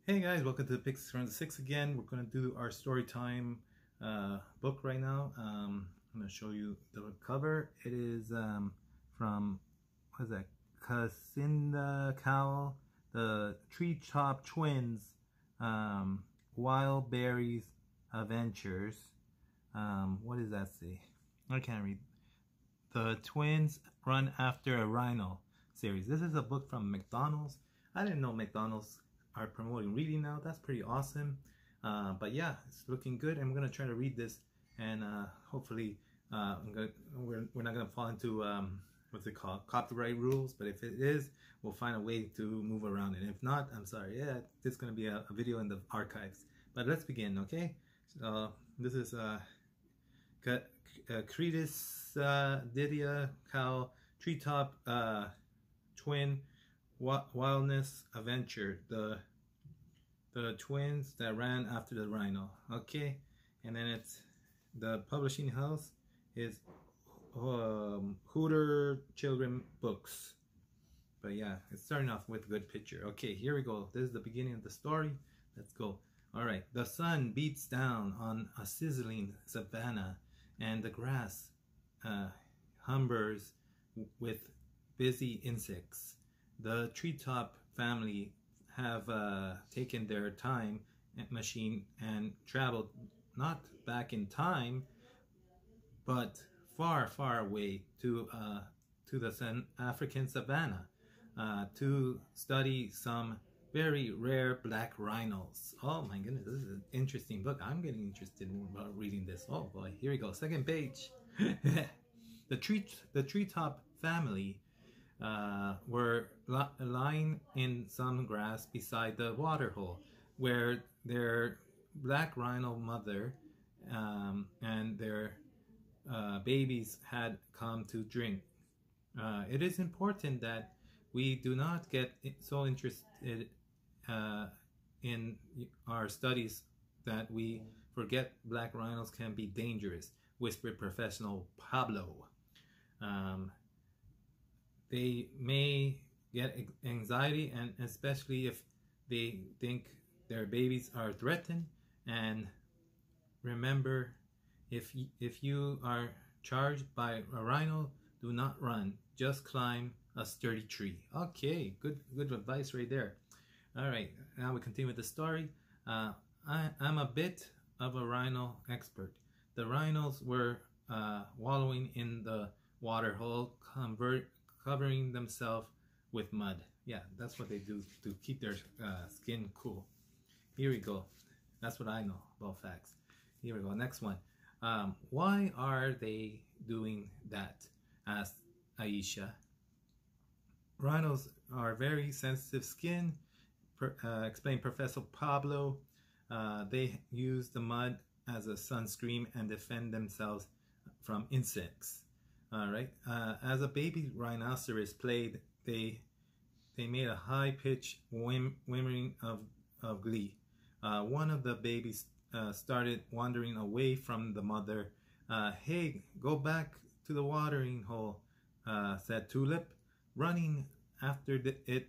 Hey guys, welcome to the Pixels Around the Six again. We're going to do our story time book right now. I'm going to show you the cover. It is from, what is that, Cressida Cowell, the Treetop Twins, Wild Berries Adventures. What does that say? I can't read. The Twins Run After a Rhino series. This is a book from McDonald's. I didn't know McDonald's are promoting reading now. That's pretty awesome. But yeah, it's looking good. I'm gonna try to read this, and hopefully we're not gonna fall into what's it called, copyright rules. But if it is, we'll find a way to move around it. If not, I'm sorry. Yeah, this is gonna be a video in the archives. But let's begin, okay? So this is Cressida Cowell, Treetop Twin Wildness Adventure, the twins that ran after the rhino. Okay, and then it's the publishing house is Hooter Children Books. But yeah, it's starting off with a good picture. Okay, here we go. This is the beginning of the story. Let's go. All right, the sun beats down on a sizzling savanna, and the grass humbers with busy insects. The treetop family have taken their time machine and traveled not back in time, but far, far away to the African savannah to study some very rare black rhinos. Oh my goodness, this is an interesting book. I'm getting interested in reading this. Oh boy, here we go. Second page. The treetop family were lying in some grass beside the water hole where their black rhino mother and their babies had come to drink. It is important that we do not get so interested in our studies that we forget black rhinos can be dangerous, whispered Professional Pablo. They may get anxiety, and especially if they think their babies are threatened. And remember, if you are charged by a rhino, do not run. Just climb a sturdy tree. Okay, good advice right there. All right, now we continue with the story. I'm a bit of a rhino expert. The rhinos were wallowing in the water hole, covering themselves with mud. Yeah, that's what they do to keep their skin cool. Here we go. That's what I know about facts. Here we go. Next one. Why are they doing that? Asked Aisha. Rhinos are very sensitive skin, explained Professor Pablo. They use the mud as a sunscreen and defend themselves from insects. All right. As a baby rhinoceros played, they made a high-pitched whimpering of glee. One of the babies started wandering away from the mother. Hey, go back to the watering hole, said Tulip, running after it,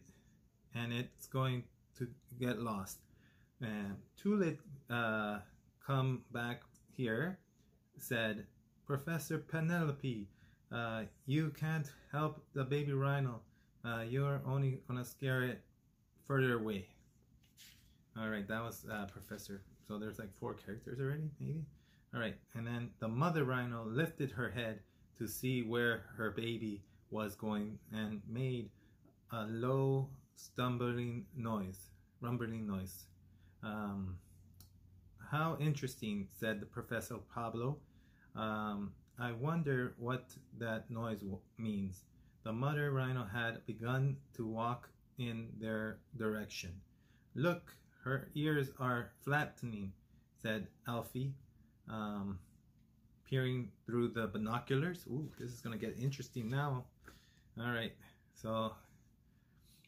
and it's going to get lost. Tulip, come back here, said Professor Penelope. You can't help the baby rhino. You're only gonna scare it further away. All right, that was Professor. So there's like 4 characters already, maybe. All right, and then the mother rhino lifted her head to see where her baby was going and made a low rumbling noise. How interesting, said the Professor Pablo. I wonder what that noise means. The mother rhino had begun to walk in their direction. Look, her ears are flattening, said Alfie, peering through the binoculars. Ooh, this is going to get interesting now. All right, so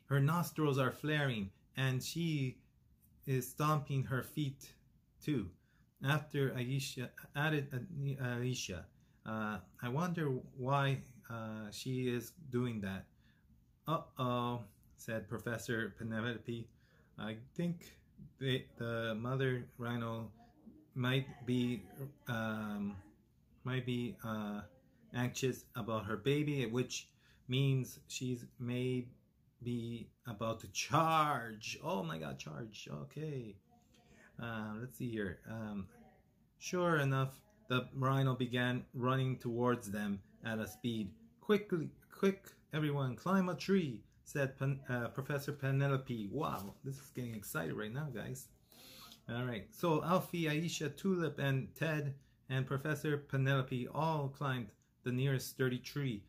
her nostrils are flaring, and she is stomping her feet too. After Aisha I wonder why she is doing that. Uh-oh, said Professor Penelope. I think the mother rhino might be anxious about her baby, which means she's maybe about to charge. Oh my God, charge. Okay. Let's see here. Sure enough, the rhino began running towards them at a speed. Quick, everyone, climb a tree, said Professor Penelope. Wow, this is getting excited right now, guys. All right, so Alfie, Aisha, Tulip, and Ted, and Professor Penelope all climbed the nearest sturdy tree.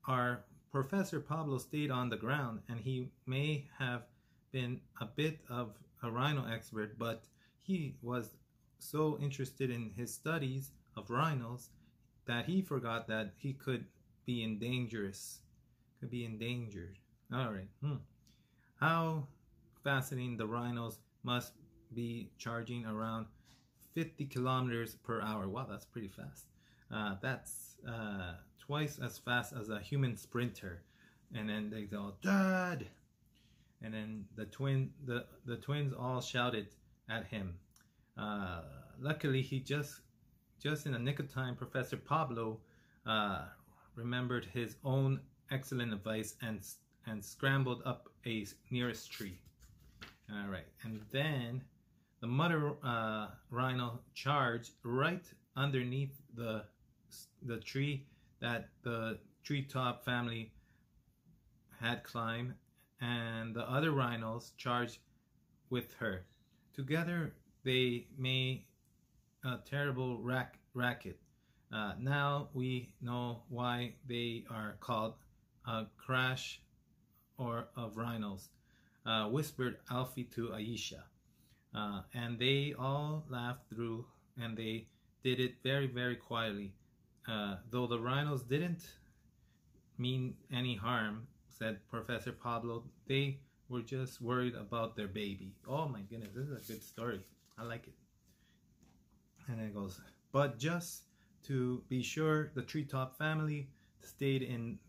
Our Professor Pablo stayed on the ground, and he may have been a bit of a rhino expert, but he was so interested in his studies of rhinos that he forgot that he could be endangered. All right. How fascinating. The rhinos must be charging around 50 kilometers per hour. Wow, that's pretty fast. That's twice as fast as a human sprinter. And then they go, Dad! And then the twins all shouted at him. Luckily, he just in the nick of time, Professor Pablo remembered his own excellent advice and scrambled up a nearest tree. All right, and then the mother rhino charged right underneath the tree that the treetop family had climbed, and the other rhinos charged with her. Together, they made a terrible racket. Now we know why they are called a crash of rhinos, whispered Alfie to Aisha. And they all laughed through, and they did it very, very quietly. Though the rhinos didn't mean any harm, said Professor Pablo, they were just worried about their baby. Oh my goodness, this is a good story. I like it. And it goes, but just to be sure, the treetop family stayed in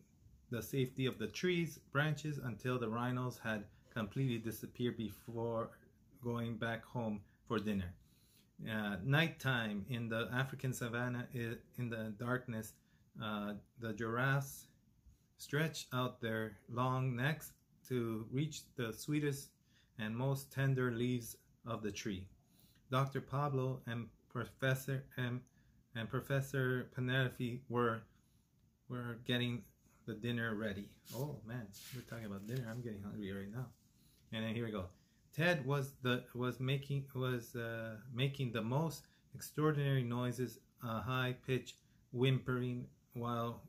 the safety of the trees, branches, until the rhinos had completely disappeared before going back home for dinner. Nighttime in the African savannah, in the darkness, the giraffes stretched out their long necks to reach the sweetest and most tender leaves of the tree. Dr. Pablo and Professor Penelope were getting the dinner ready. Oh man, we're talking about dinner. I'm getting hungry right now. And then here we go. Ted was making the most extraordinary noises, high-pitched whimpering while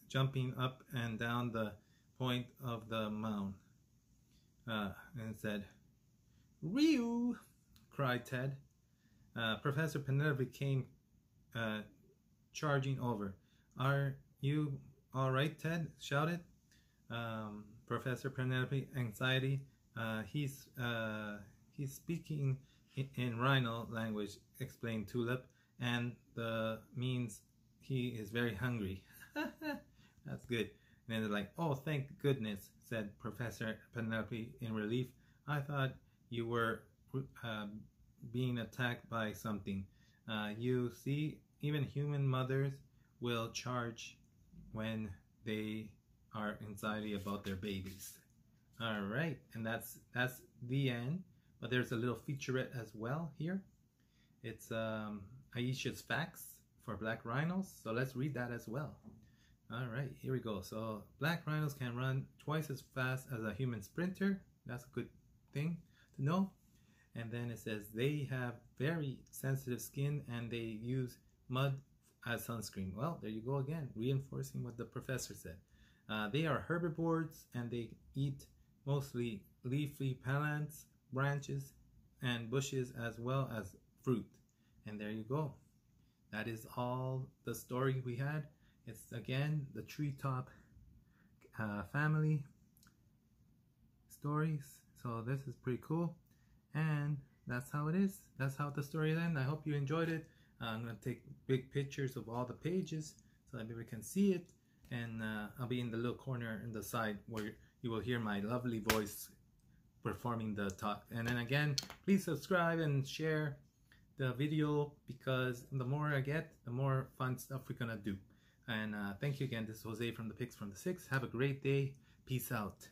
jumping up and down the point of the mound. And said, "Rheo!" cried Ted. Professor Penelope came charging over. "Are you all right, Ted?" shouted Professor Penelope. Anxiety. He's speaking in rhino language, explained Tulip, and the means he is very hungry. That's good. And then they're like, "Oh, thank goodness," said Professor Penelope in relief. "I thought you were being attacked by something. You see, even human mothers will charge when they are anxiety about their babies." All right, and that's the end. But there's a little featurette as well here. It's Aisha's facts for black rhinos. So let's read that as well. All right, here we go. So black rhinos can run twice as fast as a human sprinter. That's a good thing to know. And then it says they have very sensitive skin, and they use mud as sunscreen. Well, there you go again, reinforcing what the professor said. They are herbivores and they eat mostly leafy plants, branches, and bushes, as well as fruit. And there you go. That is all the story we had. It's again the treetop family stories. So this is pretty cool. And that's how it is. That's how the story ends. I hope you enjoyed it. I'm going to take big pictures of all the pages so that we can see it. And I'll be in the little corner in the side where you will hear my lovely voice performing the talk. And then again, please subscribe and share the video, because the more I get, the more fun stuff we're going to do. And thank you again. This is Jose from the Pics from the Six. Have a great day. Peace out.